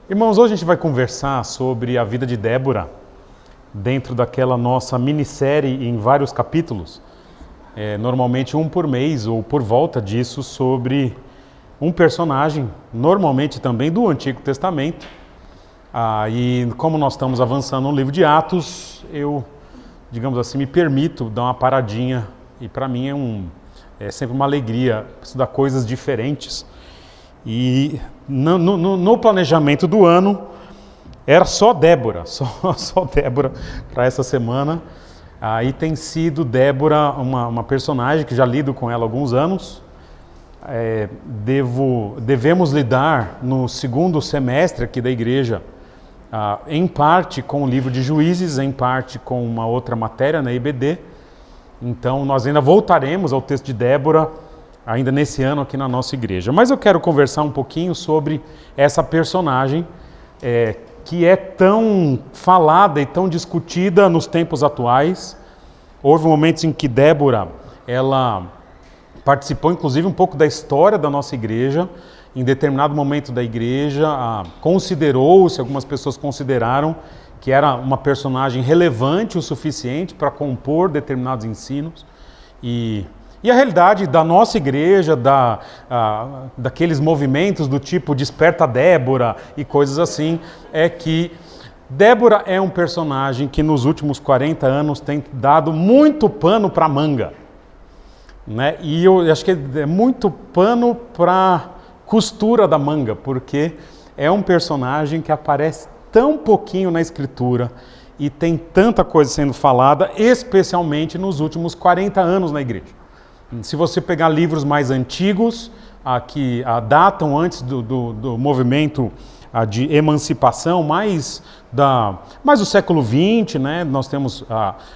Irmãos, hoje a gente vai conversar sobre a vida de Débora, dentro daquela nossa minissérie em vários capítulos, normalmente um por mês ou por volta disso, sobre um personagem, normalmente também do Antigo Testamento. E como nós estamos avançando no livro de Atos, eu, digamos assim, me permito dar uma paradinha, e para mim é sempre uma alegria estudar coisas diferentes. E no planejamento do ano, era só Débora, só Débora para essa semana. E tem sido Débora uma personagem que já lido com ela há alguns anos. Devemos lidar no segundo semestre aqui da igreja, em parte com o livro de Juízes, em parte com uma outra matéria na IBD. Então nós ainda voltaremos ao texto de Débora ainda nesse ano aqui na nossa igreja. Mas eu quero conversar um pouquinho sobre essa personagem que é tão falada e tão discutida nos tempos atuais. Houve momentos em que Débora, ela participou inclusive um pouco da história da nossa igreja. Em determinado momento da igreja, considerou-se, algumas pessoas consideraram que era uma personagem relevante o suficiente para compor determinados ensinos. E a realidade da nossa igreja, daqueles movimentos do tipo Desperta Débora e coisas assim, é que Débora é um personagem que nos últimos 40 anos tem dado muito pano para manga. Né? E eu acho que é muito pano para costura da manga, porque é um personagem que aparece tão pouquinho na Escritura e tem tanta coisa sendo falada, especialmente nos últimos 40 anos na igreja. Se você pegar livros mais antigos, que datam antes do movimento de emancipação, mais do século XX, né? Nós temos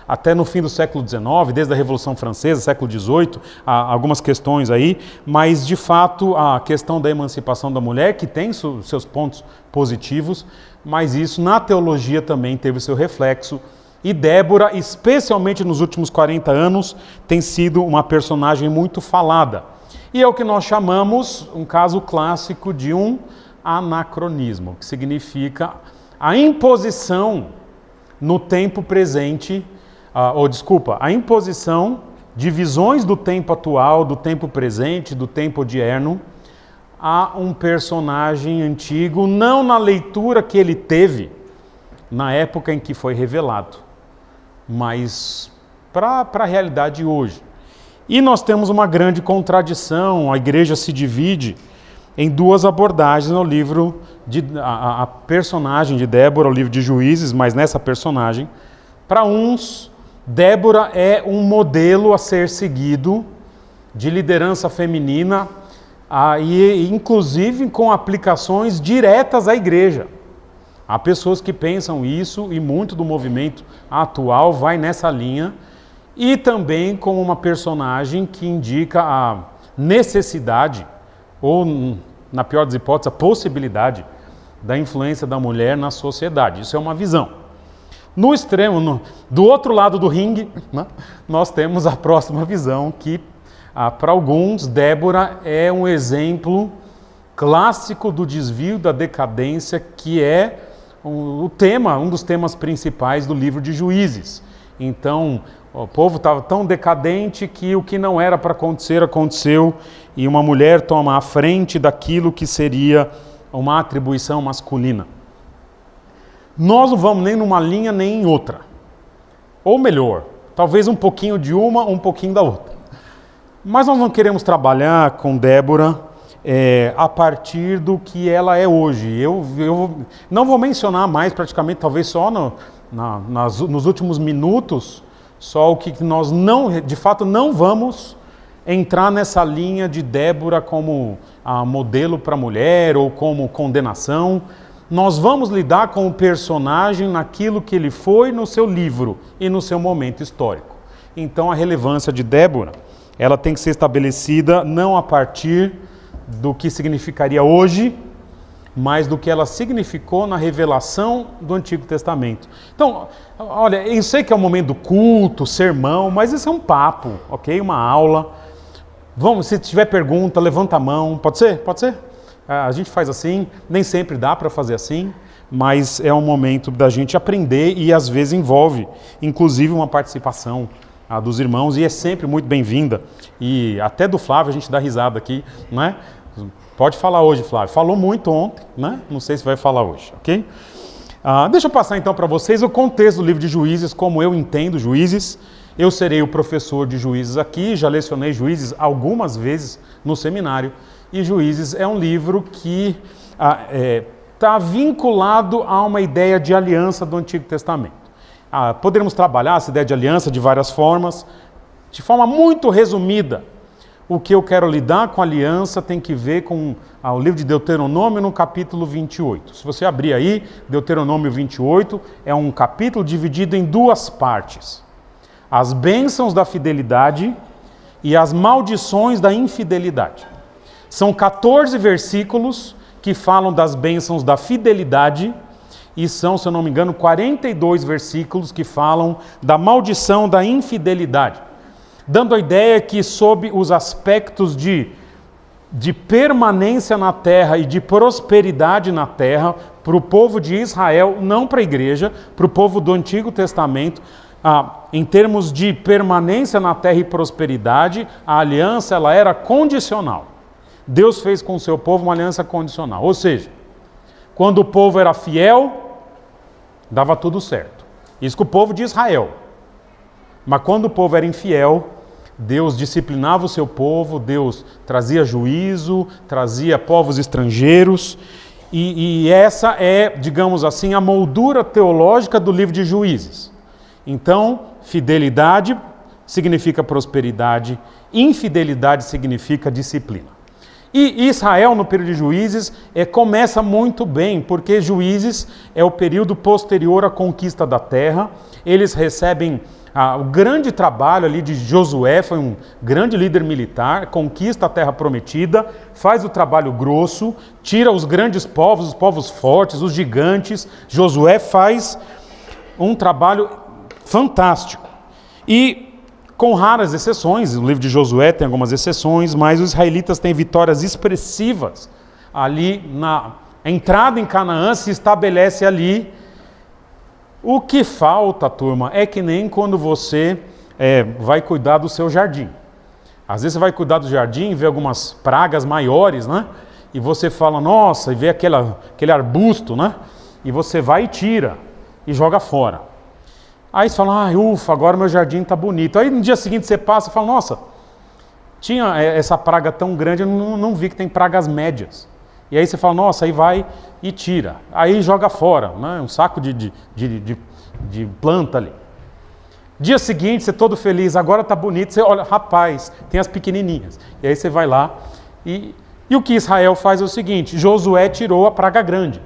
até no fim do século XIX, desde a Revolução Francesa, século XVIII, algumas questões aí, mas de fato a questão da emancipação da mulher, que tem seus pontos positivos, mas isso na teologia também teve seu reflexo. E Débora, especialmente nos últimos 40 anos, tem sido uma personagem muito falada. E é o que nós chamamos, um caso clássico de um anacronismo, que significa a imposição no tempo presente, a imposição de visões do tempo atual, do tempo presente, do tempo odierno, a um personagem antigo, não na leitura que ele teve na época em que foi revelado, mas para a realidade hoje. E nós temos uma grande contradição, a igreja se divide em duas abordagens no livro, a personagem de Débora, o livro de Juízes, mas nessa personagem, para uns, Débora é um modelo a ser seguido de liderança feminina, e inclusive com aplicações diretas à igreja. Há pessoas que pensam isso e muito do movimento atual vai nessa linha, e também como uma personagem que indica a necessidade, ou na pior das hipóteses, a possibilidade da influência da mulher na sociedade. Isso é uma visão. No extremo, do outro lado do ringue, né, nós temos a próxima visão que, para alguns, Débora é um exemplo clássico do desvio da decadência, que é um dos temas principais do livro de Juízes. Então, o povo estava tão decadente que o que não era para acontecer, aconteceu, e uma mulher toma a frente daquilo que seria uma atribuição masculina. Nós não vamos nem numa linha nem em outra. Ou melhor, talvez um pouquinho de uma, um pouquinho da outra. Mas nós não queremos trabalhar com Débora a partir do que ela é hoje. Eu não vou mencionar mais, praticamente, talvez só nos últimos minutos, só o que nós de fato não vamos entrar nessa linha de Débora como modelo para a mulher ou como condenação. Nós vamos lidar com o personagem naquilo que ele foi no seu livro e no seu momento histórico. Então a relevância de Débora, ela tem que ser estabelecida não a partir do que significaria hoje, mas do que ela significou na revelação do Antigo Testamento. Então, olha, eu sei que é o momento do culto, sermão, mas isso é um papo, ok? Uma aula. Vamos, se tiver pergunta, levanta a mão. Pode ser? Pode ser? A gente faz assim, nem sempre dá para fazer assim, mas é um momento da gente aprender e às vezes envolve, inclusive, uma participação dos irmãos e é sempre muito bem-vinda. E até do Flávio a gente dá risada aqui, né? Pode falar hoje, Flávio. Falou muito ontem, né? Não sei se vai falar hoje, ok? Deixa eu passar então para vocês o contexto do livro de Juízes, como eu entendo Juízes. Eu serei o professor de Juízes aqui, já lecionei Juízes algumas vezes no seminário. E Juízes é um livro que está vinculado a uma ideia de aliança do Antigo Testamento. Poderíamos trabalhar essa ideia de aliança de várias formas. De forma muito resumida, o que eu quero lidar com a aliança tem que ver com o livro de Deuteronômio no capítulo 28. Se você abrir aí, Deuteronômio 28 é um capítulo dividido em duas partes. As bênçãos da fidelidade e as maldições da infidelidade. São 14 versículos que falam das bênçãos da fidelidade e são, se eu não me engano, 42 versículos que falam da maldição da infidelidade. Dando a ideia que sob os aspectos de permanência na terra e de prosperidade na terra, para o povo de Israel, não para a igreja, para o povo do Antigo Testamento, em termos de permanência na terra e prosperidade, a aliança ela era condicional. Deus fez com o seu povo uma aliança condicional. Ou seja, quando o povo era fiel, dava tudo certo. Isso com o povo de Israel. Mas quando o povo era infiel, Deus disciplinava o seu povo, Deus trazia juízo, trazia povos estrangeiros. E essa é, digamos assim, a moldura teológica do livro de Juízes. Então, fidelidade significa prosperidade, infidelidade significa disciplina. E Israel, no período de Juízes, começa muito bem, porque Juízes é o período posterior à conquista da terra. Eles recebem o grande trabalho ali de Josué, foi um grande líder militar, conquista a terra prometida, faz o trabalho grosso, tira os grandes povos, os povos fortes, os gigantes. Josué faz um trabalho fantástico. E com raras exceções, o livro de Josué tem algumas exceções, mas os israelitas têm vitórias expressivas ali na entrada em Canaã, se estabelece ali. O que falta, turma, é que nem quando você vai cuidar do seu jardim. Às vezes você vai cuidar do jardim e vê algumas pragas maiores, né? E você fala, nossa, e vê aquele arbusto, né? E você vai e tira e joga fora. Aí você fala, ufa, agora meu jardim está bonito. Aí no dia seguinte você passa e fala, nossa, tinha essa praga tão grande, eu não vi que tem pragas médias. E aí você fala, nossa, aí vai e tira. Aí joga fora, né? Um saco de planta ali. Dia seguinte, você todo feliz, agora está bonito, você olha, rapaz, tem as pequenininhas. E aí você vai lá e o que Israel faz é o seguinte, Josué tirou a praga grande.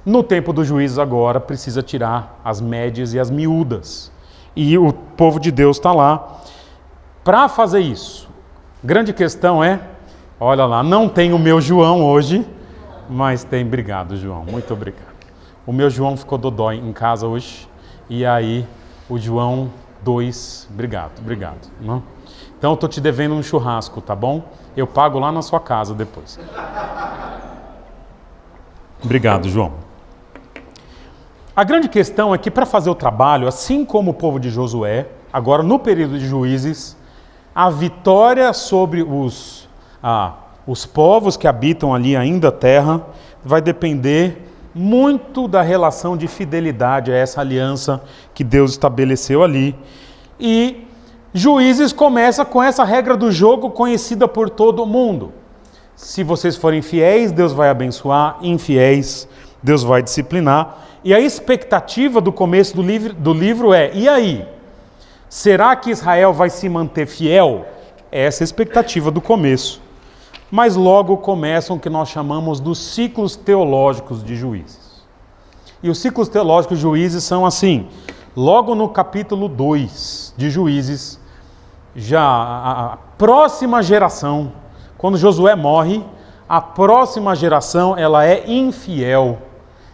No tempo dos juízes agora, precisa tirar as médias e as miúdas. E o povo de Deus está lá para fazer isso. Grande questão olha lá, não tem o meu João hoje, mas tem, obrigado João, muito obrigado. O meu João ficou dodói em casa hoje, e aí o João 2, obrigado. Não? Então eu estou te devendo um churrasco, tá bom? Eu pago lá na sua casa depois. Obrigado, João. A grande questão é que para fazer o trabalho, assim como o povo de Josué, agora no período de Juízes, a vitória sobre os povos que habitam ali ainda a terra vai depender muito da relação de fidelidade a essa aliança que Deus estabeleceu ali. E Juízes começa com essa regra do jogo conhecida por todo mundo. Se vocês forem fiéis, Deus vai abençoar, infiéis, Deus vai disciplinar. E a expectativa do começo do livro e aí? Será que Israel vai se manter fiel? Essa é a expectativa do começo. Mas logo começam o que nós chamamos dos ciclos teológicos de Juízes. E os ciclos teológicos de Juízes são assim, logo no capítulo 2 de Juízes, já a próxima geração, quando Josué morre, a próxima geração ela é infiel.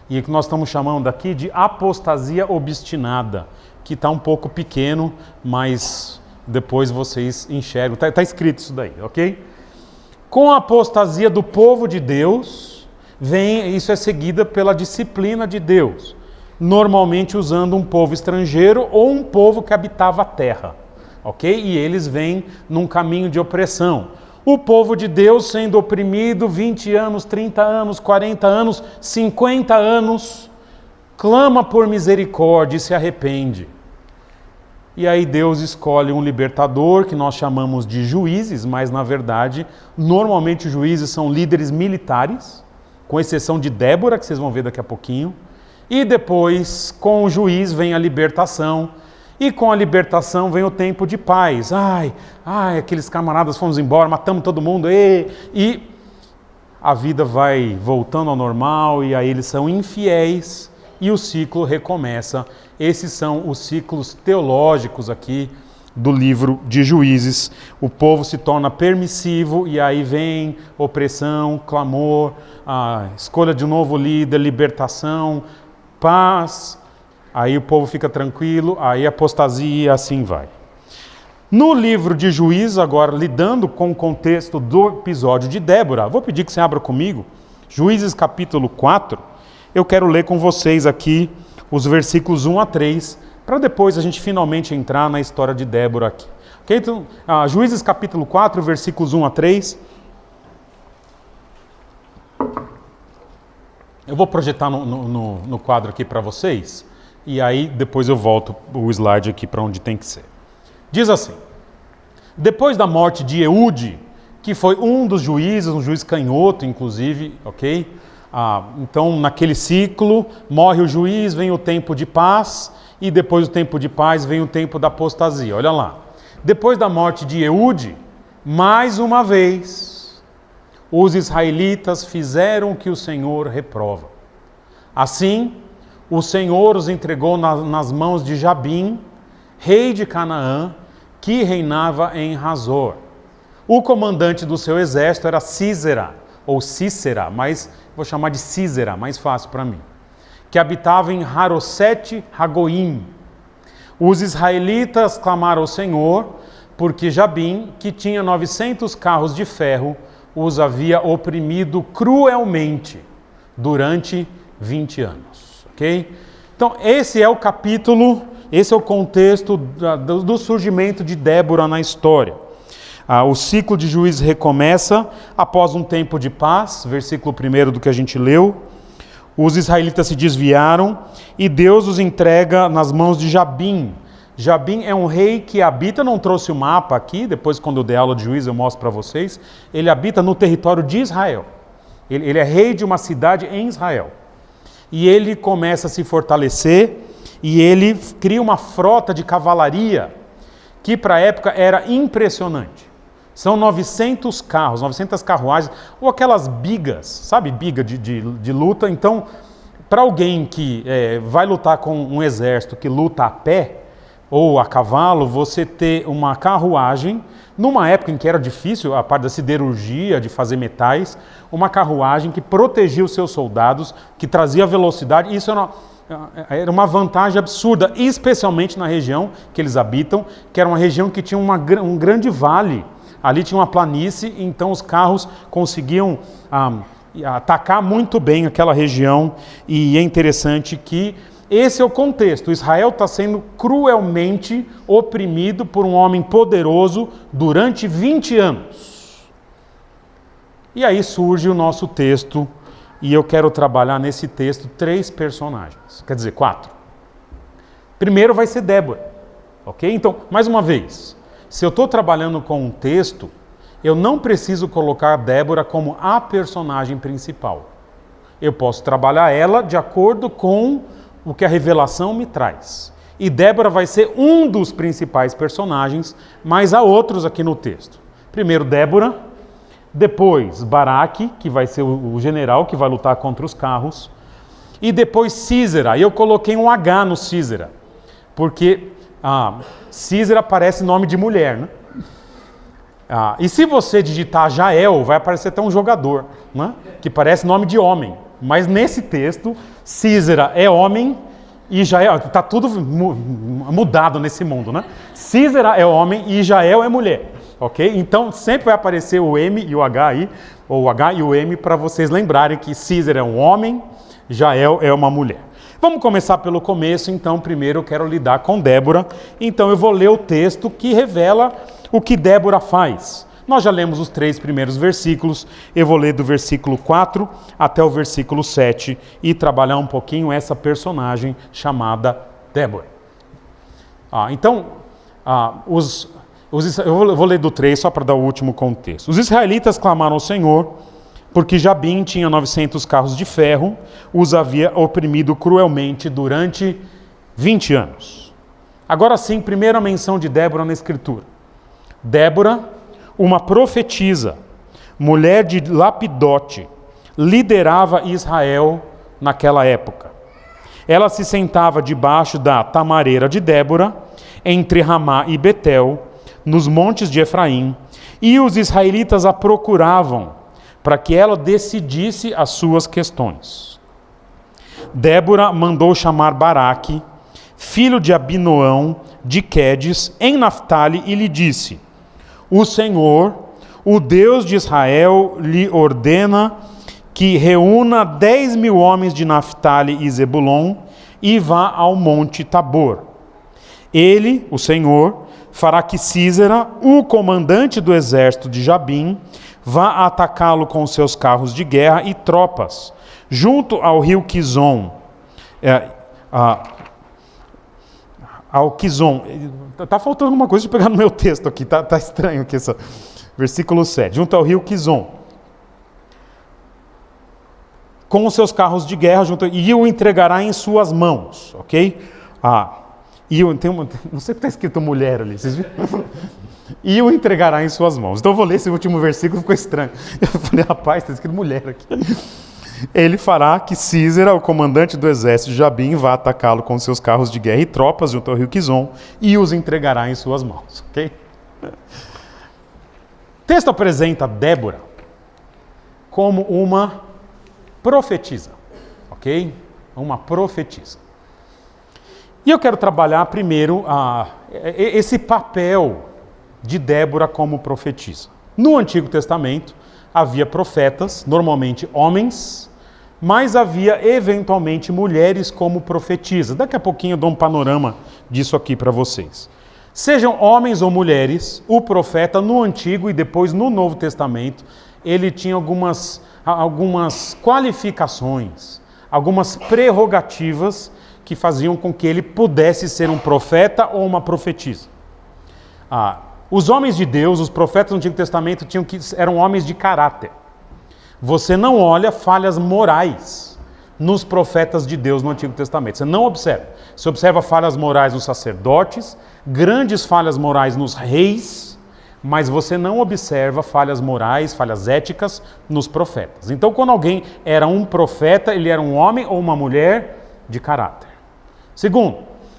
E que nós estamos chamando aqui de apostasia obstinada, que está um pouco pequeno, mas depois vocês enxergam. Está escrito isso daí, ok? Com a apostasia do povo de Deus, isso é seguida pela disciplina de Deus, normalmente usando um povo estrangeiro ou um povo que habitava a terra, ok? E eles vêm num caminho de opressão. O povo de Deus sendo oprimido 20 anos, 30 anos, 40 anos, 50 anos, clama por misericórdia e se arrepende. E aí Deus escolhe um libertador, que nós chamamos de juízes, mas na verdade, normalmente os juízes são líderes militares, com exceção de Débora, que vocês vão ver daqui a pouquinho. E depois, com o juiz, vem a libertação. E com a libertação vem o tempo de paz. Ai, aqueles camaradas fomos embora, matamos todo mundo. E a vida vai voltando ao normal, e aí eles são infiéis, e o ciclo recomeça. Esses são os ciclos teológicos aqui do livro de Juízes. O povo se torna permissivo e aí vem opressão, clamor, a escolha de um novo líder, libertação, paz. Aí o povo fica tranquilo, aí apostasia, assim vai. No livro de Juízes, agora lidando com o contexto do episódio de Débora, vou pedir que você abra comigo, Juízes capítulo 4, eu quero ler com vocês aqui os versículos 1 a 3, para depois a gente finalmente entrar na história de Débora aqui. Okay? Então, Juízes capítulo 4, versículos 1 a 3. Eu vou projetar no quadro aqui para vocês, e aí depois eu volto o slide aqui para onde tem que ser. Diz assim: depois da morte de Eude, que foi um dos juízes, um juiz canhoto inclusive, ok? Então naquele ciclo, morre o juiz, vem o tempo de paz, e depois do tempo de paz vem o tempo da apostasia. Olha lá. Depois da morte de Eude, mais uma vez, os israelitas fizeram o que o Senhor reprova. Assim, o Senhor os entregou nas mãos de Jabim, rei de Canaã, que reinava em Hazor. O comandante do seu exército era Sísera, ou Cícera, mas vou chamar de Císera, mais fácil para mim, que habitava em Harosete Hagoim. Os israelitas clamaram ao Senhor, porque Jabim, que tinha 900 carros de ferro, os havia oprimido cruelmente durante 20 anos. Ok? Então, esse é o capítulo, esse é o contexto do surgimento de Débora na história. O ciclo de Juízes recomeça após um tempo de paz, versículo 1 do que a gente leu. Os israelitas se desviaram e Deus os entrega nas mãos de Jabim. Jabim é um rei que habita, não trouxe o mapa aqui, depois quando eu der aula de Juízes eu mostro para vocês, ele habita no território de Israel. Ele é rei de uma cidade em Israel. E ele começa a se fortalecer e ele cria uma frota de cavalaria que para a época era impressionante. São 900 carros, 900 carruagens, ou aquelas bigas, sabe, biga de luta. Então, para alguém que vai lutar com um exército que luta a pé ou a cavalo, você ter uma carruagem, numa época em que era difícil, a parte da siderurgia, de fazer metais, uma carruagem que protegia os seus soldados, que trazia velocidade, isso era uma vantagem absurda, especialmente na região que eles habitam, que era uma região que tinha um grande vale. Ali tinha uma planície, então os carros conseguiam atacar muito bem aquela região. E é interessante que esse é o contexto. Israel está sendo cruelmente oprimido por um homem poderoso durante 20 anos. E aí surge o nosso texto, e eu quero trabalhar nesse texto 3 personagens, quer dizer 4. Primeiro vai ser Débora, ok? Então, mais uma vez, se eu estou trabalhando com um texto, eu não preciso colocar Débora como a personagem principal. Eu posso trabalhar ela de acordo com o que a revelação me traz. E Débora vai ser um dos principais personagens, mas há outros aqui no texto. Primeiro Débora, depois Baraque, que vai ser o general que vai lutar contra os carros, e depois Sísera. E eu coloquei um H no Sísera, porque Sísera parece nome de mulher, né? E se você digitar Jael, vai aparecer até um jogador, né? Que parece nome de homem. Mas nesse texto, Sísera é homem e Jael... Está tudo mudado nesse mundo, né? Sísera é homem e Jael é mulher. ok? Então sempre vai aparecer o M e o H aí, ou o H e o M, para vocês lembrarem que Císera é um homem, Jael é uma mulher. Vamos começar pelo começo, então primeiro eu quero lidar com Débora, então eu vou ler o texto que revela o que Débora faz. Nós já lemos os 3 primeiros versículos, eu vou ler do versículo 4 até o versículo 7 e trabalhar um pouquinho essa personagem chamada Débora. Eu vou ler do 3 só para dar o último contexto. Os israelitas clamaram ao Senhor, porque Jabim tinha 900 carros de ferro, os havia oprimido cruelmente durante 20 anos. Agora sim, primeira menção de Débora na Escritura. Débora, uma profetisa, mulher de Lapidote, liderava Israel naquela época. Ela se sentava debaixo da tamareira de Débora, entre Ramá e Betel, nos montes de Efraim, e os israelitas a procuravam para que ela decidisse as suas questões. Débora mandou chamar Baraque, filho de Abinoão, de Quedes, em Naftali, e lhe disse: o Senhor, o Deus de Israel, lhe ordena que reúna 10.000 homens de Naftali e Zebulon e vá ao monte Tabor. Ele, o Senhor, fará que Císera, o comandante do exército de Jabim, vá atacá-lo com seus carros de guerra e tropas, junto ao rio Quizon. Ao Quizon. Está faltando uma coisa de pegar no meu texto aqui, tá estranho aqui esse versículo 7. Junto ao rio Quizon. Com os seus carros de guerra, e o entregará em suas mãos, ok? Não sei porque está escrito mulher ali, vocês viram? E o entregará em suas mãos. Então eu vou ler esse último versículo, ficou estranho. Eu falei, rapaz, está escrito mulher aqui. Ele fará que Císera, o comandante do exército de Jabim, vá atacá-lo com seus carros de guerra e tropas junto ao rio Quizon e os entregará em suas mãos. Ok? O texto apresenta Débora como uma profetisa. Ok? Uma profetisa. E eu quero trabalhar primeiro esse papel de Débora como profetisa. No Antigo Testamento havia profetas, normalmente homens, mas havia eventualmente mulheres como profetisas. Daqui a pouquinho eu dou um panorama disso aqui para vocês. Sejam homens ou mulheres, o profeta no Antigo e depois no Novo Testamento, ele tinha algumas qualificações, algumas prerrogativas que faziam com que ele pudesse ser um profeta ou uma profetisa. Os homens de Deus, os profetas do Antigo Testamento, eram homens de caráter. Você não olha falhas morais nos profetas de Deus no Antigo Testamento. Você não observa. Você observa falhas morais nos sacerdotes, grandes falhas morais nos reis, mas você não observa falhas morais, falhas éticas nos profetas. Então, quando alguém era um profeta, ele era um homem ou uma mulher de caráter. Segundo,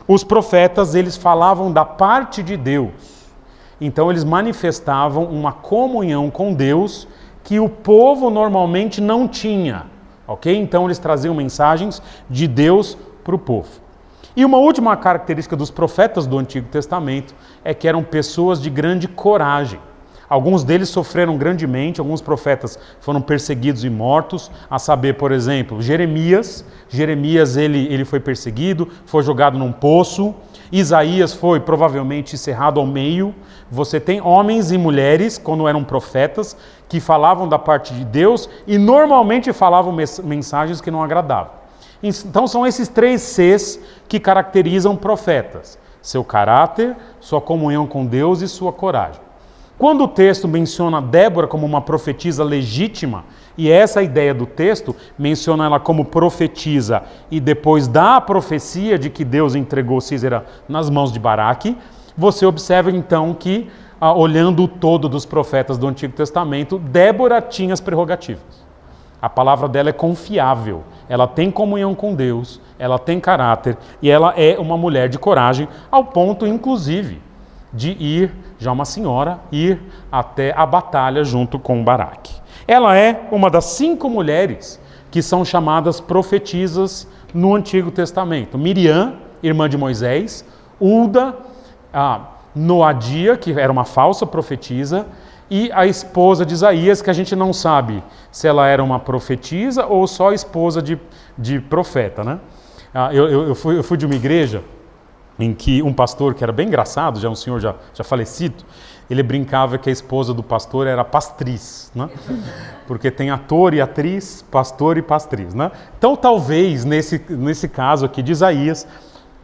os profetas, eles falavam da parte de Deus. Então eles manifestavam uma comunhão com Deus que o povo normalmente não tinha, ok? Então eles traziam mensagens de Deus para o povo. E uma última característica dos profetas do Antigo Testamento é que eram pessoas de grande coragem. Alguns deles sofreram grandemente, alguns profetas foram perseguidos e mortos, a saber, por exemplo, Jeremias. Jeremias ele foi perseguido, foi jogado num poço. Isaías foi provavelmente cerrado ao meio. Você tem homens e mulheres, quando eram profetas, que falavam da parte de Deus e normalmente falavam mensagens que não agradavam. Então são esses 3 Cs que caracterizam profetas: seu caráter, sua comunhão com Deus e sua coragem. Quando o texto menciona Débora como uma profetisa legítima, e essa é a ideia do texto, menciona ela como profetisa e depois dá a profecia de que Deus entregou Císera nas mãos de Baraque, você observa então que, olhando o todo dos profetas do Antigo Testamento, Débora tinha as prerrogativas. A palavra dela é confiável, ela tem comunhão com Deus, ela tem caráter e ela é uma mulher de coragem, ao ponto, inclusive, de ir, já uma senhora, ir até a batalha junto com Baraque. Ela é uma das 5 mulheres que são chamadas profetisas no Antigo Testamento. Miriam, irmã de Moisés, Hulda, Noadia, que era uma falsa profetisa, e a esposa de Isaías, que a gente não sabe se ela era uma profetisa ou só esposa de profeta, né? Eu fui de uma igreja em que um pastor, que era bem engraçado, já um senhor já falecido, ele brincava que a esposa do pastor era pastriz, né? Porque tem ator e atriz, pastor e pastriz, né? Então talvez, nesse caso aqui de Isaías,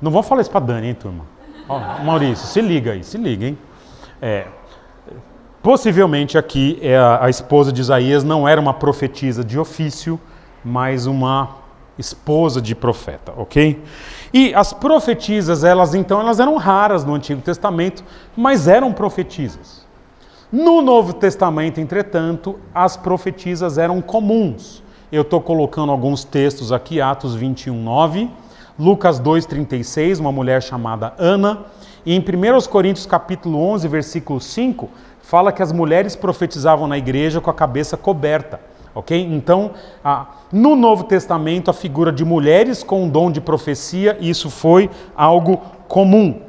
não vou falar isso para Dani, hein, turma? Ó, Maurício, se liga aí, se liga, hein? Possivelmente aqui a esposa de Isaías não era uma profetisa de ofício, mas uma esposa de profeta, ok? E as profetisas, elas eram raras no Antigo Testamento, mas eram profetisas. No Novo Testamento, entretanto, as profetisas eram comuns. Eu estou colocando alguns textos aqui, Atos 21:9, Lucas 2:36, uma mulher chamada Ana, e em 1 Coríntios capítulo 11, versículo 5, fala que as mulheres profetizavam na igreja com a cabeça coberta. Ok? Então, no Novo Testamento, a figura de mulheres com o dom de profecia, isso foi algo comum.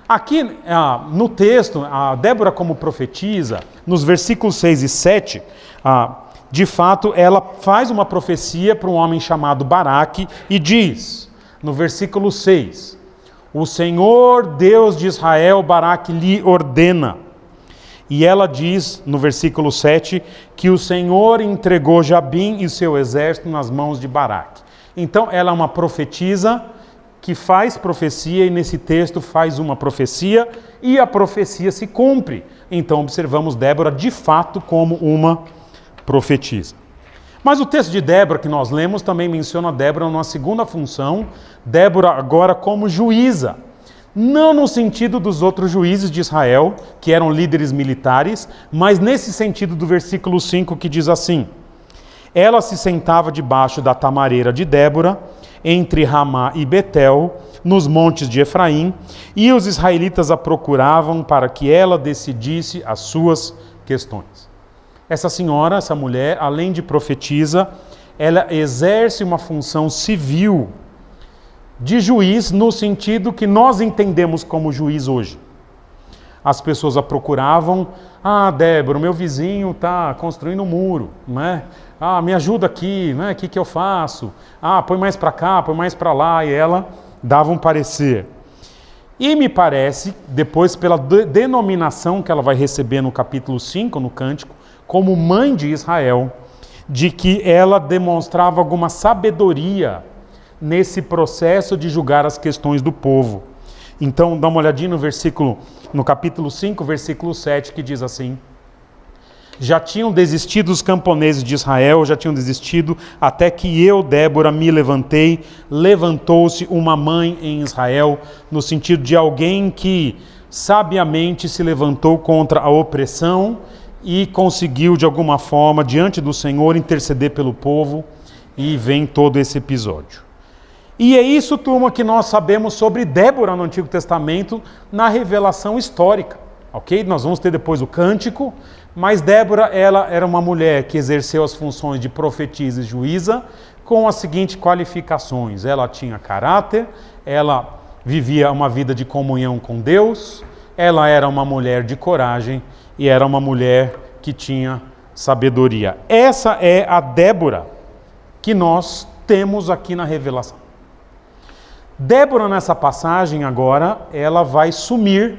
Aqui no texto, a Débora como profetisa, nos versículos 6 e 7, de fato, ela faz uma profecia para um homem chamado Baraque e diz, no versículo 6, o Senhor Deus de Israel, Baraque, lhe ordena. E ela diz, no versículo 7, que o Senhor entregou Jabim e seu exército nas mãos de Baraque. Então, ela é uma profetisa que faz profecia, e nesse texto faz uma profecia, e a profecia se cumpre. Então, observamos Débora, de fato, como uma profetisa. Mas o texto de Débora que nós lemos também menciona Débora numa segunda função, Débora agora como juíza. Não no sentido dos outros juízes de Israel, que eram líderes militares, mas nesse sentido do versículo 5 que diz assim: ela se sentava debaixo da tamareira de Débora, entre Ramá e Betel, nos montes de Efraim, e os israelitas a procuravam para que ela decidisse as suas questões. Essa senhora, essa mulher, além de profetisa, ela exerce uma função civil de juiz no sentido que nós entendemos como juiz hoje. As pessoas a procuravam, Débora, o meu vizinho está construindo um muro, né? Me ajuda aqui, né? O que eu faço? Põe mais para cá, põe mais para lá, e ela dava um parecer. E me parece, depois pela denominação que ela vai receber no capítulo 5, no Cântico, como mãe de Israel, de que ela demonstrava alguma sabedoria nesse processo de julgar as questões do povo. Então, dá uma olhadinha no capítulo 5, versículo 7, que diz assim: já tinham desistido os camponeses de Israel, já tinham desistido, até que eu, Débora, me levantei, levantou-se uma mãe em Israel, no sentido de alguém que sabiamente se levantou contra a opressão e conseguiu, de alguma forma, diante do Senhor, interceder pelo povo, e vem todo esse episódio. E é isso, turma, que nós sabemos sobre Débora no Antigo Testamento, na revelação histórica, ok? Nós vamos ter depois o Cântico, mas Débora, ela era uma mulher que exerceu as funções de profetisa e juíza com as seguintes qualificações: ela tinha caráter, ela vivia uma vida de comunhão com Deus, ela era uma mulher de coragem e era uma mulher que tinha sabedoria. Essa é a Débora que nós temos aqui na revelação. Débora, nessa passagem agora, ela vai sumir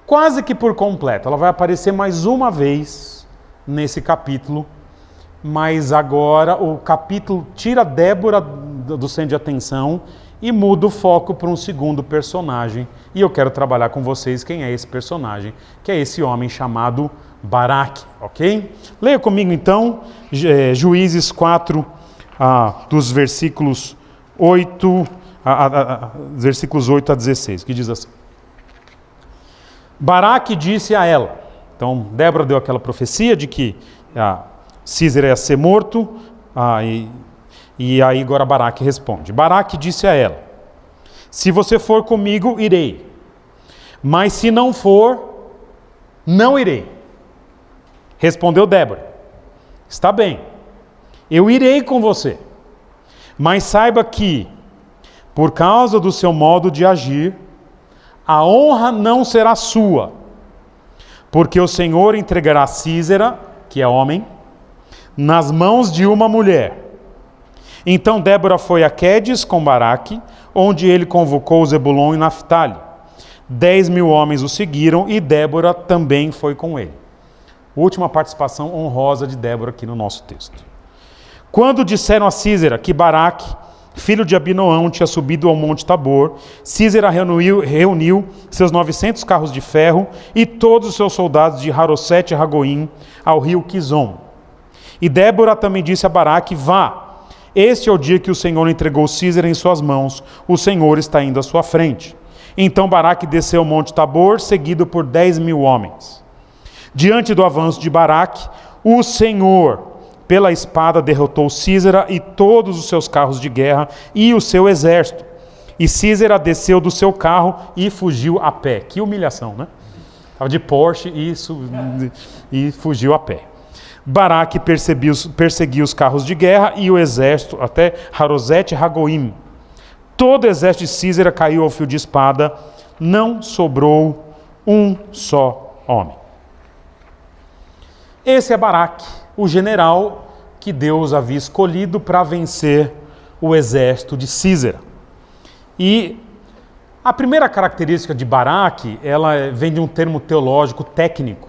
quase que por completo. Ela vai aparecer mais uma vez nesse capítulo, mas agora o capítulo tira Débora do centro de atenção e muda o foco para um segundo personagem. E eu quero trabalhar com vocês quem é esse personagem, que é esse homem chamado Baraque, ok? Leia comigo então, Juízes 4, dos versículos 8 a 16, que diz assim: Baraque disse a ela, então Débora deu aquela profecia de que Císera ia ser morto, e aí agora Baraque responde. Baraque disse a ela: se você for comigo, irei, mas se não for, não irei. Respondeu Débora: está bem, eu irei com você, mas saiba que, por causa do seu modo de agir, a honra não será sua, porque o Senhor entregará Sísera, que é homem, nas mãos de uma mulher. Então Débora foi a Quedes com Baraque, onde ele convocou Zebulon e Naftali. 10.000 homens o seguiram e Débora também foi com ele. Última participação honrosa de Débora aqui no nosso texto. Quando disseram a Sísera que Baraque, filho de Abinoão, tinha subido ao monte Tabor, Sísera reuniu seus 900 carros de ferro e todos os seus soldados de Harosete e Ragoim ao rio Quizon. E Débora também disse a Baraque: vá, este é o dia que o Senhor entregou Sísera em suas mãos, o Senhor está indo à sua frente. Então Baraque desceu ao monte Tabor, seguido por 10.000 homens. Diante do avanço de Baraque, o Senhor, pela espada, derrotou Sísera e todos os seus carros de guerra e o seu exército. E Sísera desceu do seu carro e fugiu a pé. Que humilhação, né? Estava de Porsche e fugiu a pé. Baraque perseguiu os carros de guerra e o exército até Harosete e Ragoim. Todo o exército de Sísera caiu ao fio de espada, não sobrou um só homem. Esse é Baraque, o general que Deus havia escolhido para vencer o exército de Sísera. E a primeira característica de Baraque, ela vem de um termo teológico técnico,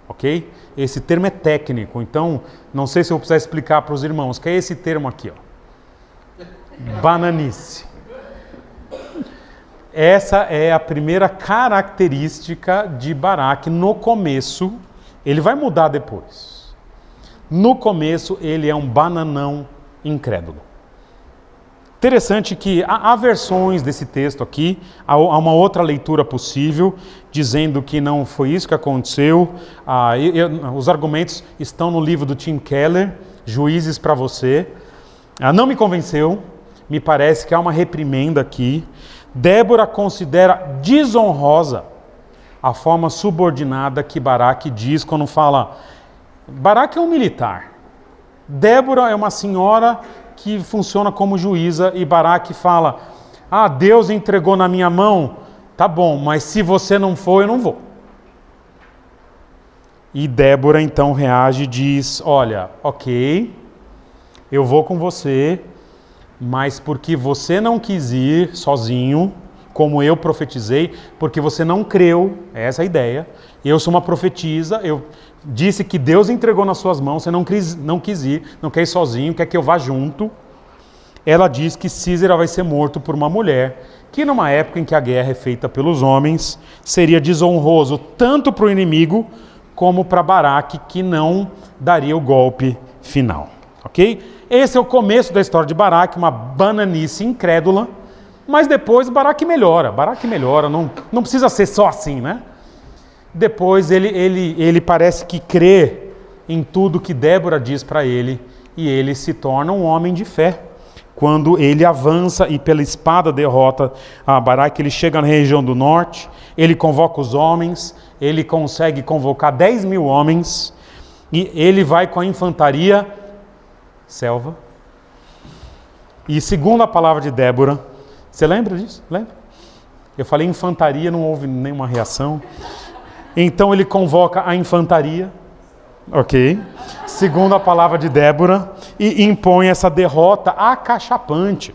ok? Esse termo é técnico, então não sei se eu precisar explicar para os irmãos, que é esse termo aqui, ó. Bananice. Essa é a primeira característica de Baraque no começo. Ele vai mudar depois. No começo, ele é um bananão incrédulo. Interessante que há versões desse texto aqui, há uma outra leitura possível, dizendo que não foi isso que aconteceu. Os argumentos estão no livro do Tim Keller, Juízes para você. Não me convenceu, me parece que há uma reprimenda aqui. Débora considera desonrosa a forma subordinada que Baraque diz quando fala. Baraque é um militar. Débora é uma senhora que funciona como juíza e Baraque fala: Deus entregou na minha mão, tá bom, mas se você não for, eu não vou. E Débora então reage e diz: olha, ok, eu vou com você, mas porque você não quis ir sozinho, como eu profetizei, porque você não creu, essa é a ideia. Eu sou uma profetisa, eu disse que Deus entregou nas suas mãos, você não quis ir, não quer ir sozinho, quer que eu vá junto. Ela diz que Sísera vai ser morto por uma mulher, que numa época em que a guerra é feita pelos homens, seria desonroso tanto para o inimigo, como para Baraque, que não daria o golpe final. Ok? Esse é o começo da história de Baraque, uma bananice incrédula, mas depois Baraque melhora, não precisa ser só assim, né? Depois ele parece que crê em tudo que Débora diz para ele, e ele se torna um homem de fé. Quando ele avança e pela espada derrota a Baraque, ele chega na região do norte, ele convoca os homens, ele consegue convocar 10.000 homens, e ele vai com a infantaria selva. E segundo a palavra de Débora, você lembra disso? Lembra? Eu falei infantaria, não houve nenhuma reação. Então ele convoca a infantaria, ok? Segundo a palavra de Débora, e impõe essa derrota acachapante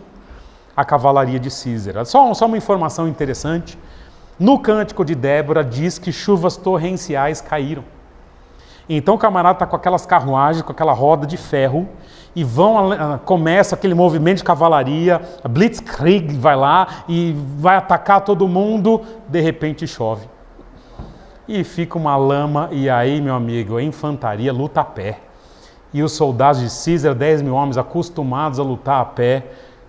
à cavalaria de Sísera. Só uma informação interessante. No cântico de Débora diz que chuvas torrenciais caíram. Então o camarada está com aquelas carruagens, com aquela roda de ferro, e começa aquele movimento de cavalaria, a Blitzkrieg vai lá e vai atacar todo mundo, de repente chove. E fica uma lama, e aí, meu amigo, a infantaria luta a pé. E os soldados de Sísera, 10.000 homens acostumados a lutar a pé,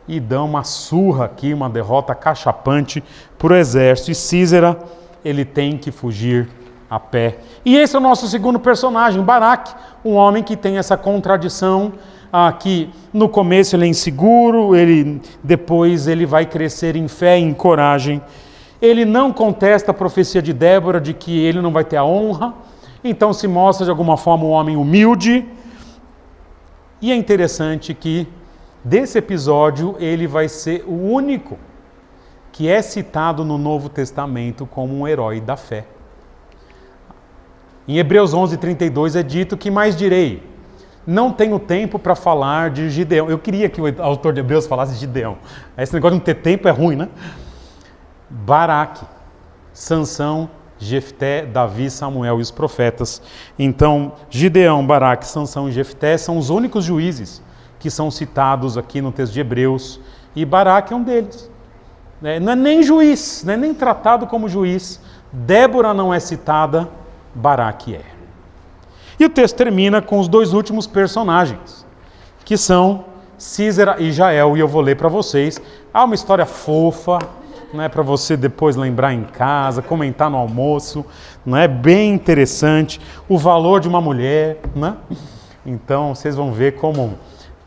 e dão uma surra aqui, uma derrota cachapante para o exército. E Sísera, ele tem que fugir a pé. E esse é o nosso segundo personagem, Baraque, um homem que tem essa contradição, que no começo ele é inseguro, depois ele vai crescer em fé e em coragem. Ele não contesta a profecia de Débora de que ele não vai ter a honra, então se mostra de alguma forma um homem humilde. E é interessante que desse episódio ele vai ser o único que é citado no Novo Testamento como um herói da fé. Em Hebreus 11:32 é dito que mais direi, não tenho tempo para falar de Gideão. Eu queria que o autor de Hebreus falasse de Gideão. Esse negócio de não ter tempo é ruim, né? Baraque, Sansão, Jefté, Davi, Samuel e os profetas. Então, Gideão, Baraque, Sansão e Jefté são os únicos juízes que são citados aqui no texto de Hebreus. E Baraque é um deles. Não é nem juiz, não é nem tratado como juiz. Débora não é citada, Baraque é. E o texto termina com os dois últimos personagens, que são Sísera e Jael, e eu vou ler para vocês. Há uma história fofa, não é, para você depois lembrar em casa, comentar no almoço, não é, bem interessante, o valor de uma mulher, né? Então vocês vão ver como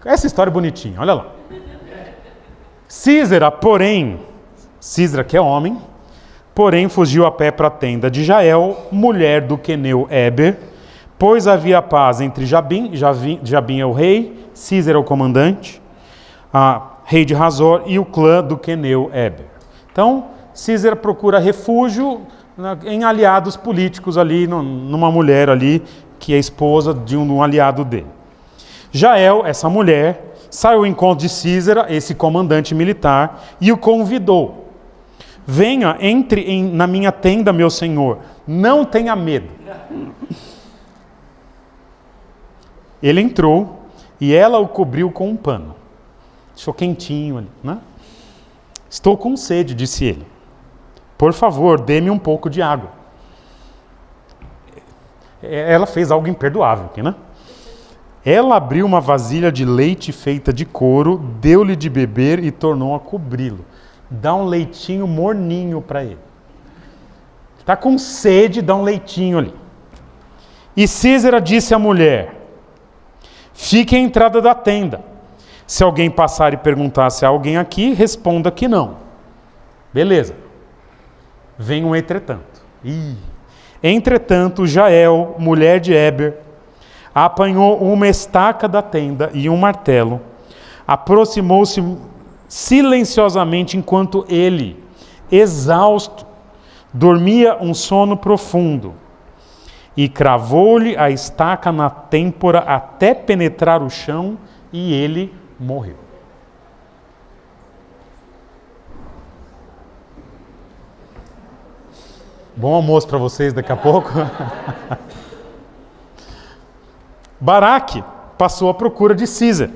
essa história é bonitinha, olha lá. Sísera, porém, Sísera que é homem, porém fugiu a pé para a tenda de Jael, mulher do queneu Éber, pois havia paz entre Jabim é o rei, Sísera é o comandante, rei de Hazor, e o clã do queneu Éber. Então, Sísera procura refúgio em aliados políticos ali, numa mulher ali, que é esposa de um aliado dele. Jael, essa mulher, saiu ao encontro de Sísera, esse comandante militar, e o convidou. Venha, entre na minha tenda, meu senhor, não tenha medo. Ele entrou e ela o cobriu com um pano. Deixou quentinho ali, né? Estou com sede, disse ele. Por favor, dê-me um pouco de água. Ela fez algo imperdoável aqui, né? Ela abriu uma vasilha de leite feita de couro, deu-lhe de beber e tornou a cobri-lo. Dá um leitinho morninho para ele. Está com sede, dá um leitinho ali. E Sísera disse à mulher, fique à entrada da tenda. Se alguém passar e perguntar se há alguém aqui, responda que não. Beleza. Vem um entretanto. Entretanto, Jael, mulher de Éber, apanhou uma estaca da tenda e um martelo, aproximou-se silenciosamente enquanto ele, exausto, dormia um sono profundo, e cravou-lhe a estaca na têmpora até penetrar o chão, e ele morreu. Bom almoço para vocês daqui a pouco. Baraque passou à procura de Sísera,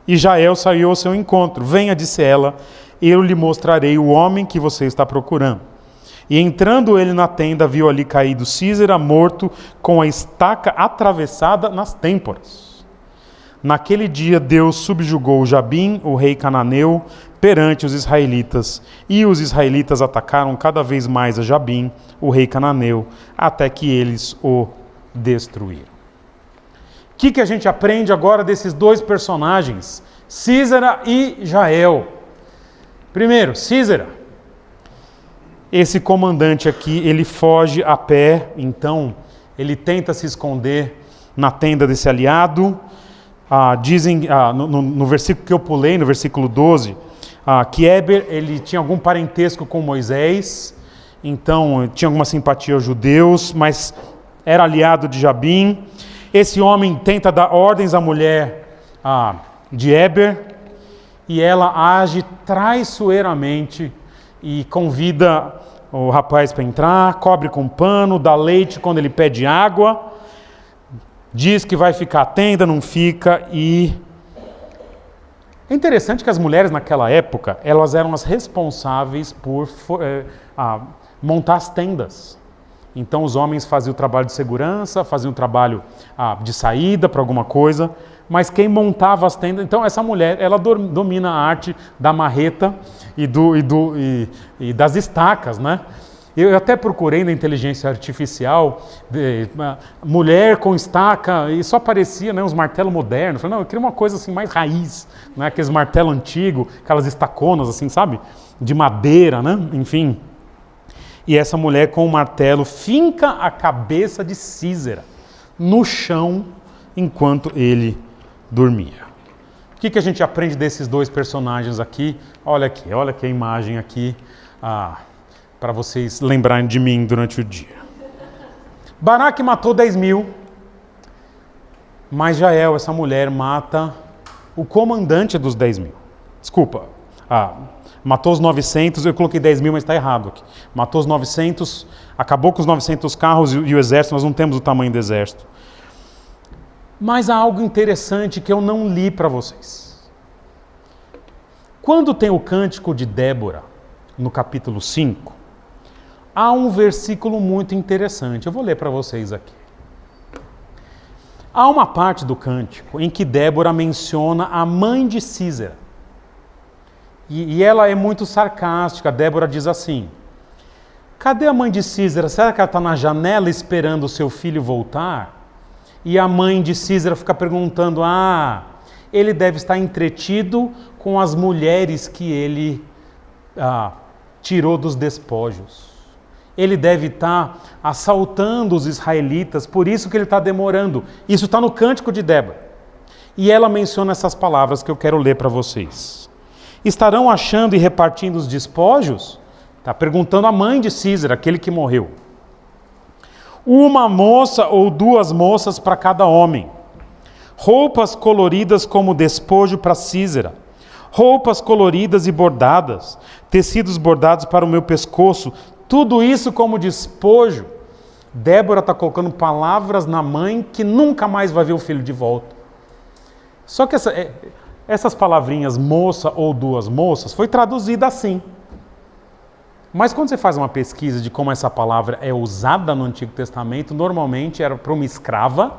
e Jael saiu ao seu encontro. Venha, disse ela, eu lhe mostrarei o homem que você está procurando. E entrando ele na tenda, viu ali caído Sísera, morto, com a estaca atravessada nas têmporas. Naquele dia Deus subjugou Jabim, o rei cananeu, perante os israelitas, e os israelitas atacaram cada vez mais a Jabim, o rei cananeu, até que eles o destruíram. O que a gente aprende agora desses dois personagens, Sísera e Jael? Primeiro, Sísera, esse comandante aqui, ele foge a pé, então ele tenta se esconder na tenda desse aliado. Dizem no versículo que eu pulei, no versículo 12, que Éber ele tinha algum parentesco com Moisés, então tinha alguma simpatia aos judeus, mas era aliado de Jabim. Esse homem tenta dar ordens à mulher de Éber, e ela age traiçoeiramente e convida o rapaz para entrar, cobre com pano, dá leite quando ele pede água, diz que vai ficar à tenda, não fica. E é interessante que as mulheres naquela época, elas eram as responsáveis por montar as tendas. Então os homens faziam o trabalho de segurança, faziam o trabalho de saída para alguma coisa, mas quem montava as tendas... Então essa mulher, ela domina a arte da marreta e das estacas, né? Eu até procurei na inteligência artificial mulher com estaca, e só aparecia, né, uns martelos modernos. Falei, não, eu queria uma coisa assim mais raiz, né, aqueles martelos antigos, aquelas estaconas assim, sabe? De madeira, né? Enfim. E essa mulher com o martelo finca a cabeça de Sísera no chão enquanto ele dormia. que a gente aprende desses dois personagens aqui? Olha aqui a imagem aqui, para vocês lembrarem de mim durante o dia. Baraque matou 10 mil, mas Jael, essa mulher, mata o comandante dos 10 mil. Desculpa, matou os 900, eu coloquei 10 mil, mas está errado aqui. Matou os 900, acabou com os 900 carros e o exército, nós não temos o tamanho do exército. Mas há algo interessante que eu não li para vocês. Quando tem o cântico de Débora, no capítulo 5, há um versículo muito interessante. Eu vou ler para vocês aqui. Há uma parte do cântico em que Débora menciona a mãe de Sísera. E ela é muito sarcástica. Débora diz assim: cadê a mãe de Sísera? Será que ela está na janela esperando o seu filho voltar? E a mãe de Sísera fica perguntando: ele deve estar entretido com as mulheres que ele tirou dos despojos. Ele deve estar assaltando os israelitas, por isso que ele está demorando. Isso está no cântico de Débora. E ela menciona essas palavras que eu quero ler para vocês. Estarão achando e repartindo os despojos? Está perguntando a mãe de Sísera, aquele que morreu. Uma moça ou 2 moças para cada homem. Roupas coloridas como despojo para Sísera. Roupas coloridas e bordadas. Tecidos bordados para o meu pescoço. Tudo isso como despojo. Débora está colocando palavras na mãe que nunca mais vai ver o filho de volta. Só que essas palavrinhas, moça ou 2 moças, foi traduzida assim. Mas quando você faz uma pesquisa de como essa palavra é usada no Antigo Testamento, normalmente era para uma escrava,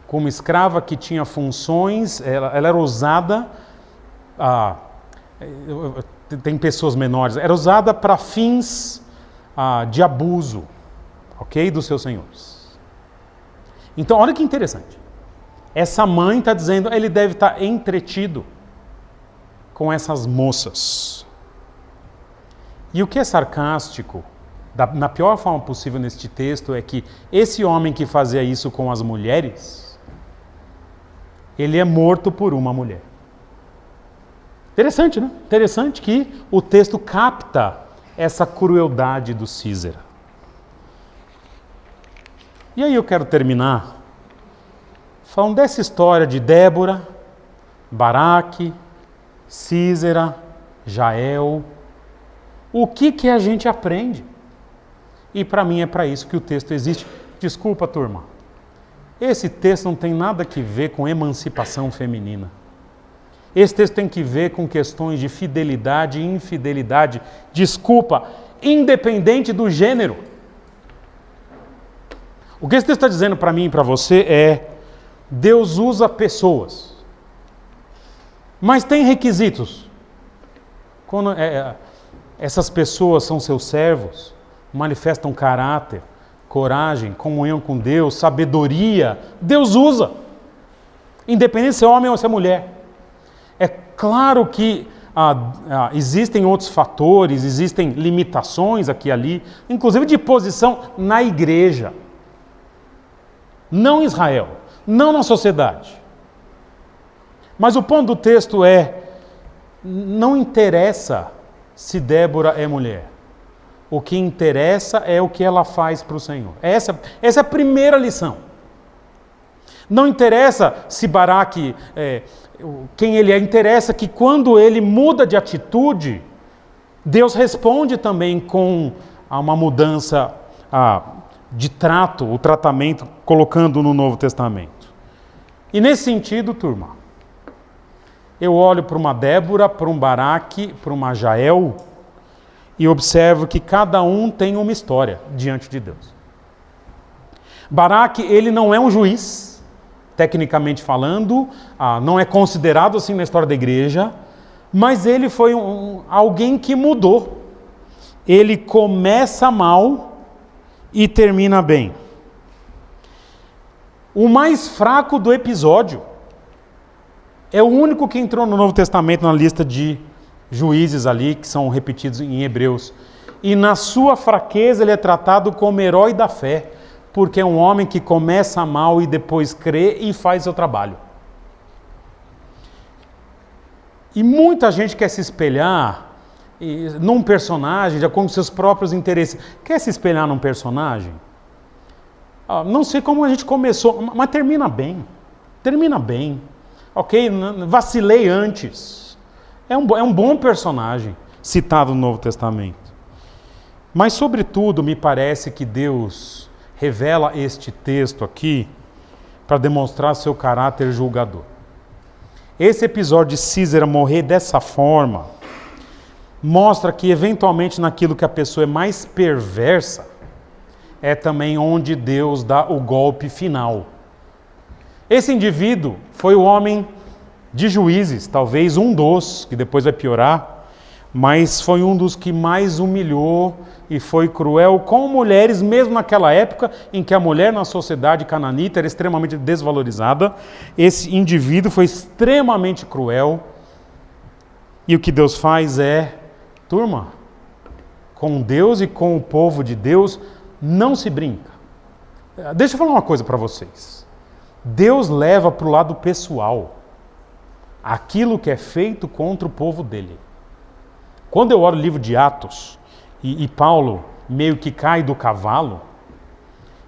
com uma escrava que tinha funções, ela era usada, tem pessoas menores, era usada para fins de abuso, ok, dos seus senhores. Então, olha que interessante. Essa mãe está dizendo, ele deve estar entretido com essas moças. E o que é sarcástico, na pior forma possível neste texto, é que esse homem que fazia isso com as mulheres, ele é morto por uma mulher. Interessante, né? Interessante que o texto capta essa crueldade do Sísera. E aí eu quero terminar falando dessa história de Débora, Baraque, Sísera, Jael. O que a gente aprende? E para mim é para isso que o texto existe. Desculpa, turma. Esse texto não tem nada a ver com emancipação feminina. Esse texto tem que ver com questões de fidelidade e infidelidade. Desculpa, independente do gênero. O que esse texto está dizendo para mim e para você é: Deus usa pessoas, mas tem requisitos. Quando essas pessoas são seus servos, manifestam caráter, coragem, comunhão com Deus, sabedoria, Deus usa, independente se é homem ou se é mulher. É claro que existem outros fatores, existem limitações aqui e ali, inclusive de posição na igreja, não em Israel, não na sociedade. Mas o ponto do texto não interessa se Débora é mulher. O que interessa é o que ela faz para o Senhor. Essa é a primeira lição. Não interessa se Baraque, quem ele é, interessa que quando ele muda de atitude, Deus responde também com uma mudança de trato, o tratamento, colocando no Novo Testamento. E nesse sentido, turma, eu olho para uma Débora, para um Baraque, para uma Jael e observo que cada um tem uma história diante de Deus. Baraque, ele não é um juiz, tecnicamente falando, não é considerado assim na história da igreja, mas ele foi alguém que mudou. Ele começa mal e termina bem. O mais fraco do episódio é o único que entrou no Novo Testamento na lista de juízes ali, que são repetidos em Hebreus. E na sua fraqueza ele é tratado como herói da fé, porque é um homem que começa mal e depois crê e faz seu trabalho. E muita gente quer se espelhar num personagem, de acordo com seus próprios interesses. Quer se espelhar num personagem? Não sei como a gente começou, mas termina bem. Termina bem. Ok? Vacilei antes. É um bom personagem citado no Novo Testamento. Mas, sobretudo, me parece que Deus revela este texto aqui para demonstrar seu caráter julgador. Esse episódio de Císera morrer dessa forma mostra que, eventualmente, naquilo que a pessoa é mais perversa, é também onde Deus dá o golpe final. Esse indivíduo foi o homem de Juízes, talvez um dos, que depois vai piorar, mas foi um dos que mais humilhou e foi cruel com mulheres, mesmo naquela época em que a mulher na sociedade cananita era extremamente desvalorizada. Esse indivíduo foi extremamente cruel. E o que Deus faz é, turma, com Deus e com o povo de Deus, não se brinca. Deixa eu falar uma coisa para vocês. Deus leva para o lado pessoal aquilo que é feito contra o povo dele. Quando eu olho o livro de Atos e Paulo meio que cai do cavalo,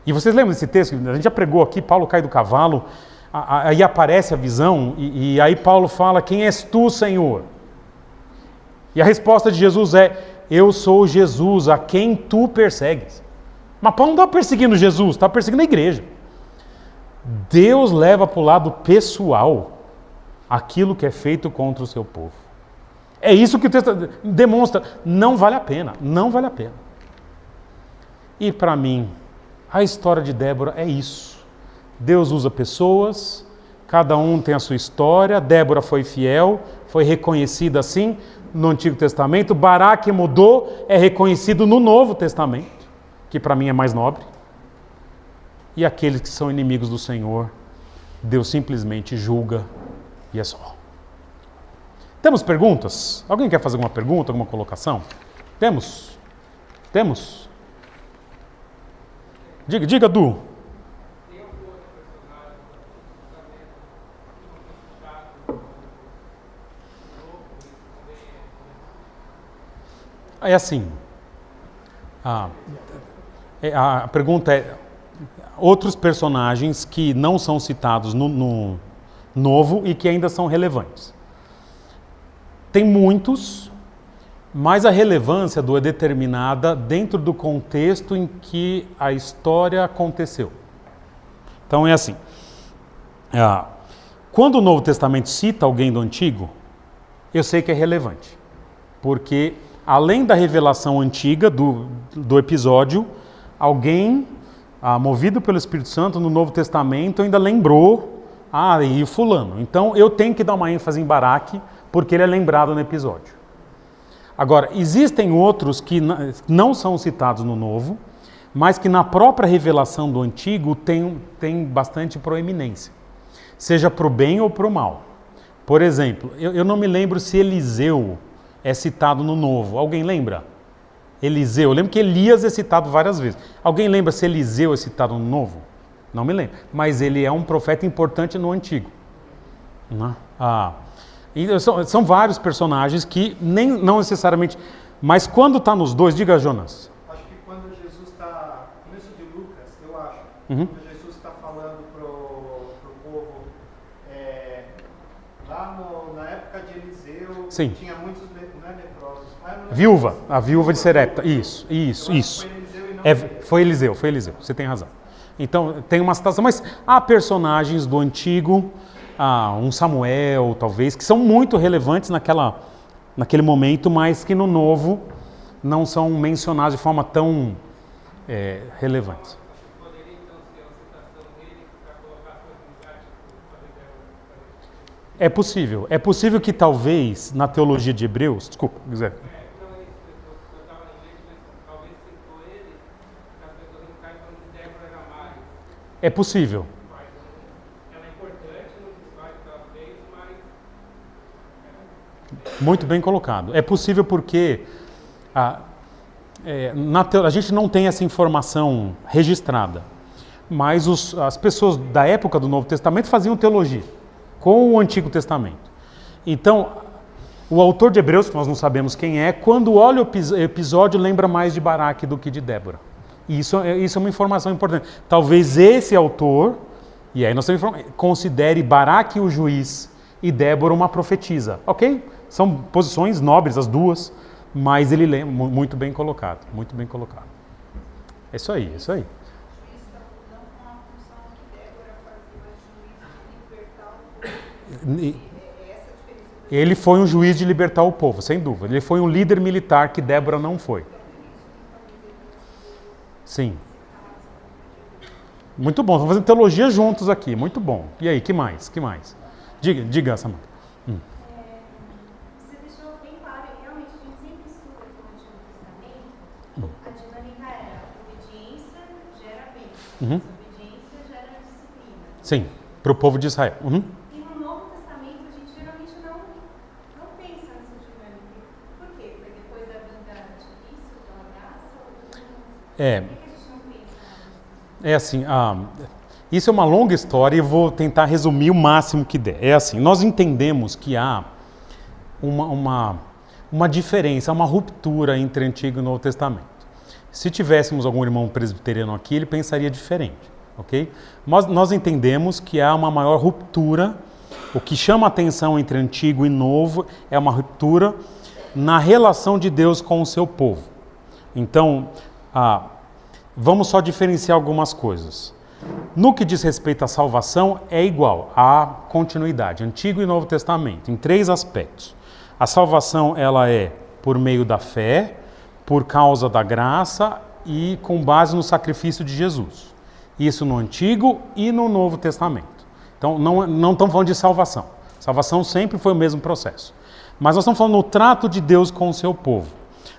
e vocês lembram desse texto? A gente já pregou aqui, Paulo cai do cavalo, aí aparece a visão, e aí Paulo fala, quem és tu, Senhor? E a resposta de Jesus é, eu sou Jesus, a quem tu persegues. Mas Paulo não está perseguindo Jesus, está perseguindo a igreja. Deus leva para o lado pessoal aquilo que é feito contra o seu povo. É isso que o texto demonstra. Não vale a pena, não vale a pena. E para mim, a história de Débora é isso. Deus usa pessoas, cada um tem a sua história. Débora foi fiel, foi reconhecida assim no Antigo Testamento. Baraque mudou, é reconhecido no Novo Testamento, que para mim é mais nobre. E aqueles que são inimigos do Senhor, Deus simplesmente julga e é só. Temos perguntas? Alguém quer fazer alguma pergunta, alguma colocação? Temos? Temos? Diga, Du. É assim. A pergunta é: outros personagens que não são citados no Novo e que ainda são relevantes. Tem muitos, mas a relevância é determinada dentro do contexto em que a história aconteceu. Então é assim, quando o Novo Testamento cita alguém do Antigo, eu sei que é relevante, porque além da revelação antiga do episódio, alguém, movido pelo Espírito Santo no Novo Testamento, ainda lembrou, e o fulano. Então eu tenho que dar uma ênfase em Baraque, porque ele é lembrado no episódio. Agora, existem outros que não são citados no Novo, mas que na própria revelação do Antigo tem bastante proeminência, seja para o bem ou para o mal. Por exemplo, eu não me lembro se Eliseu é citado no Novo. Alguém lembra? Eliseu. Eu lembro que Elias é citado várias vezes. Alguém lembra se Eliseu é citado no Novo? Não me lembro. Mas ele é um profeta importante no Antigo. São vários personagens que não necessariamente... Mas quando está nos dois, diga, Jonas. Acho que quando Jesus está... Começo de Lucas, eu acho. Quando Jesus está falando para o povo... na época de Eliseu, sim, tinha muitos leprosos. Viúva, a viúva de Serepta. Isso. Foi Eliseu. Você tem razão. Então, tem uma citação, mas há personagens do Antigo... um Samuel, talvez, que são muito relevantes naquele momento, mas que no Novo não são mencionados de forma tão relevante. Poderia então ser uma citação dele para colocar a continuidade É possível. É possível que talvez na teologia de Hebreus, desculpa, Zé. Então é isso, eu estava na igreja, mas talvez citou ele, para as pessoas não ficarem falando de Débora era mais. É possível. Ela é importante no episódio que ela fez, mas... Muito bem colocado. É possível porque a gente não tem essa informação registrada, mas as pessoas da época do Novo Testamento faziam teologia com o Antigo Testamento. Então, O autor de Hebreus, que nós não sabemos quem é, quando olha o episódio, lembra mais de Baraque do que de Débora. E isso é uma informação importante. Talvez esse autor, e aí nós temos considere Baraque o juiz e Débora uma profetisa. Ok? São posições nobres as duas, mas ele lembra, muito bem colocado, muito bem colocado. É isso aí, é isso aí. Ele foi um juiz de libertar o povo, sem dúvida. Ele foi um líder militar que Débora não foi. Sim. Muito bom, estamos fazendo teologia juntos aqui, muito bom. E aí, que mais? Que mais? Diga, Samanta. Você deixou bem claro, e realmente a gente sempre estuda aqui no Antigo Testamento, a dinâmica era obediência gera bênção, desobediência gera disciplina. Sim, para o povo de Israel. E no Novo Testamento a gente geralmente não pensa nessa dinâmica. Por quê? Foi depois da vinda de Cristo, pela graça? Por que a gente não pensa nisso? É assim, isso é uma longa história e eu vou tentar resumir o máximo que der. É assim, nós entendemos que há uma diferença, uma ruptura entre Antigo e Novo Testamento. Se tivéssemos algum irmão presbiteriano aqui, ele pensaria diferente, ok? Nós entendemos que há uma maior ruptura. O que chama a atenção entre Antigo e Novo é uma ruptura na relação de Deus com o seu povo. Então, vamos só diferenciar algumas coisas. No que diz respeito à salvação, é igual à continuidade, Antigo e Novo Testamento, em 3 aspectos. A salvação, ela é por meio da fé, por causa da graça e com base no sacrifício de Jesus. Isso no Antigo e no Novo Testamento. Então, não estamos falando de salvação. Salvação sempre foi o mesmo processo. Mas nós estamos falando no trato de Deus com o seu povo.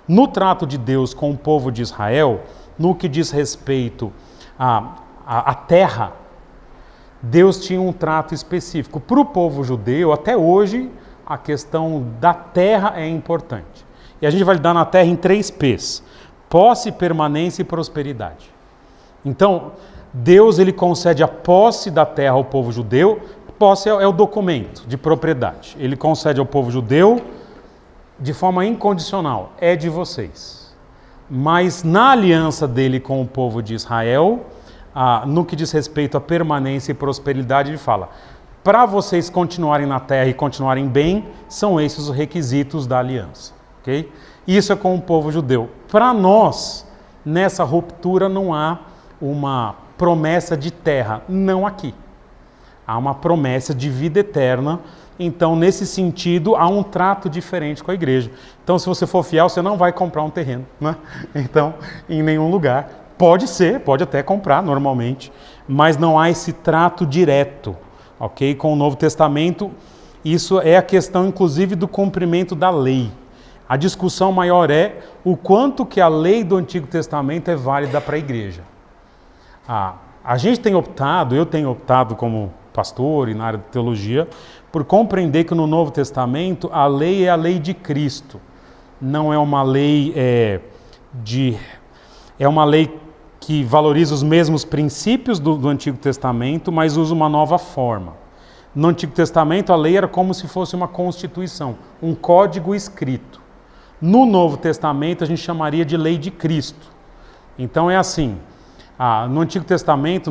No trato de Deus com o povo de Israel, no que diz respeito à terra, Deus tinha um trato específico. Para o povo judeu, até hoje, a questão da terra é importante. E a gente vai lidar na terra em 3 P's: posse, permanência e prosperidade. Então, Deus ele concede a posse da terra ao povo judeu. Posse é o documento de propriedade. Ele concede ao povo judeu de forma incondicional. É de vocês. Mas na aliança dele com o povo de Israel, no que diz respeito à permanência e prosperidade, ele fala: para vocês continuarem na terra e continuarem bem, são esses os requisitos da aliança. Okay? Isso é com o povo judeu. Para nós, nessa ruptura não há uma promessa de terra, não aqui. Há uma promessa de vida eterna. Então, nesse sentido, há um trato diferente com a igreja. Então, se você for fiel, você não vai comprar um terreno, né? Então, em nenhum lugar. Pode ser, pode até comprar normalmente, mas não há esse trato direto, ok? Com o Novo Testamento, isso é a questão, inclusive, do cumprimento da lei. A discussão maior é o quanto que a lei do Antigo Testamento é válida para a igreja. A gente tem optado, eu tenho optado como pastor e na área de teologia, por compreender que no Novo Testamento a lei é a lei de Cristo. Não é uma lei é uma lei que valoriza os mesmos princípios do Antigo Testamento, mas usa uma nova forma. No Antigo Testamento a lei era como se fosse uma constituição, um código escrito. No Novo Testamento a gente chamaria de lei de Cristo. Então é assim, no Antigo Testamento,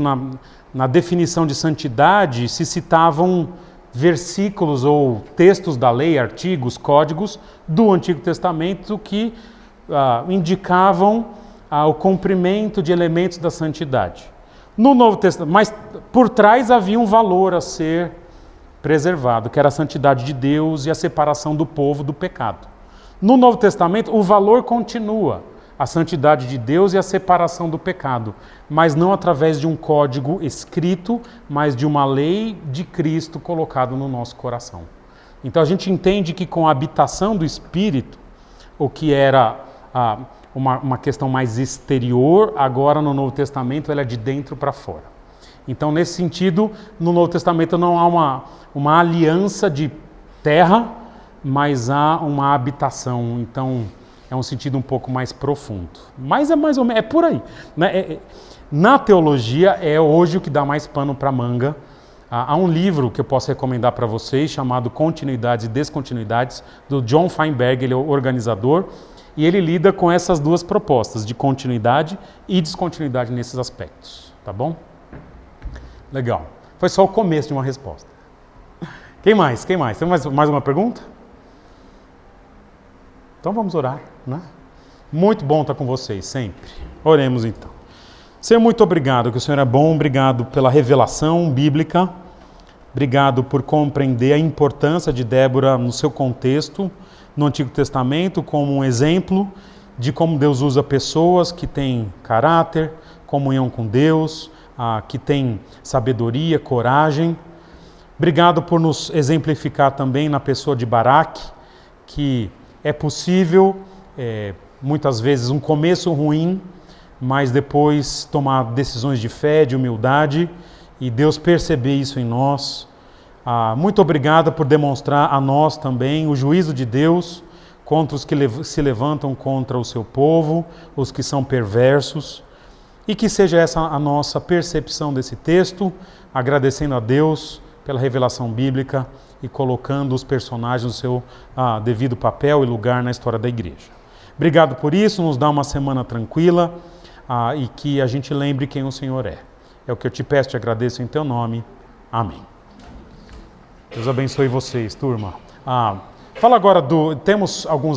na definição de santidade, se citavam versículos ou textos da lei, artigos, códigos do Antigo Testamento que indicavam o cumprimento de elementos da santidade. No Novo Testamento, mas por trás havia um valor a ser preservado, que era a santidade de Deus e a separação do povo do pecado. No Novo Testamento, o valor continua, a santidade de Deus e a separação do pecado, mas não através de um código escrito, mas de uma lei de Cristo colocado no nosso coração. Então a gente entende que com a habitação do Espírito, o que era uma questão mais exterior, agora no Novo Testamento ela é de dentro para fora. Então nesse sentido, no Novo Testamento não há uma aliança de terra, mas há uma habitação. Então é um sentido um pouco mais profundo. Mas é mais ou menos, é por aí. Né? Na teologia é hoje o que dá mais pano para manga, Há um livro que eu posso recomendar para vocês chamado Continuidades e Descontinuidades, do John Feinberg, ele é o organizador, e ele lida com essas duas propostas, de continuidade e descontinuidade nesses aspectos, tá bom? Legal. Foi só o começo de uma resposta. Quem mais? Tem mais uma pergunta? Então vamos orar, né? Muito bom estar com vocês, sempre. Oremos então. Senhor, muito obrigado, que o Senhor é bom, obrigado pela revelação bíblica, obrigado por compreender a importância de Débora no seu contexto, no Antigo Testamento, como um exemplo de como Deus usa pessoas que têm caráter, comunhão com Deus, que têm sabedoria, coragem. Obrigado por nos exemplificar também na pessoa de Baraque, que é possível, muitas vezes, um começo ruim, mas depois tomar decisões de fé, de humildade, e Deus perceber isso em nós. Muito obrigado por demonstrar a nós também o juízo de Deus contra os que se levantam contra o seu povo, os que são perversos, e que seja essa a nossa percepção desse texto, agradecendo a Deus pela revelação bíblica e colocando os personagens no seu devido papel e lugar na história da igreja. Obrigado por isso, nos dá uma semana tranquila, e que a gente lembre quem o Senhor é. É o que eu te peço, te agradeço em teu nome. Amém. Deus abençoe vocês, turma. Fala agora temos alguns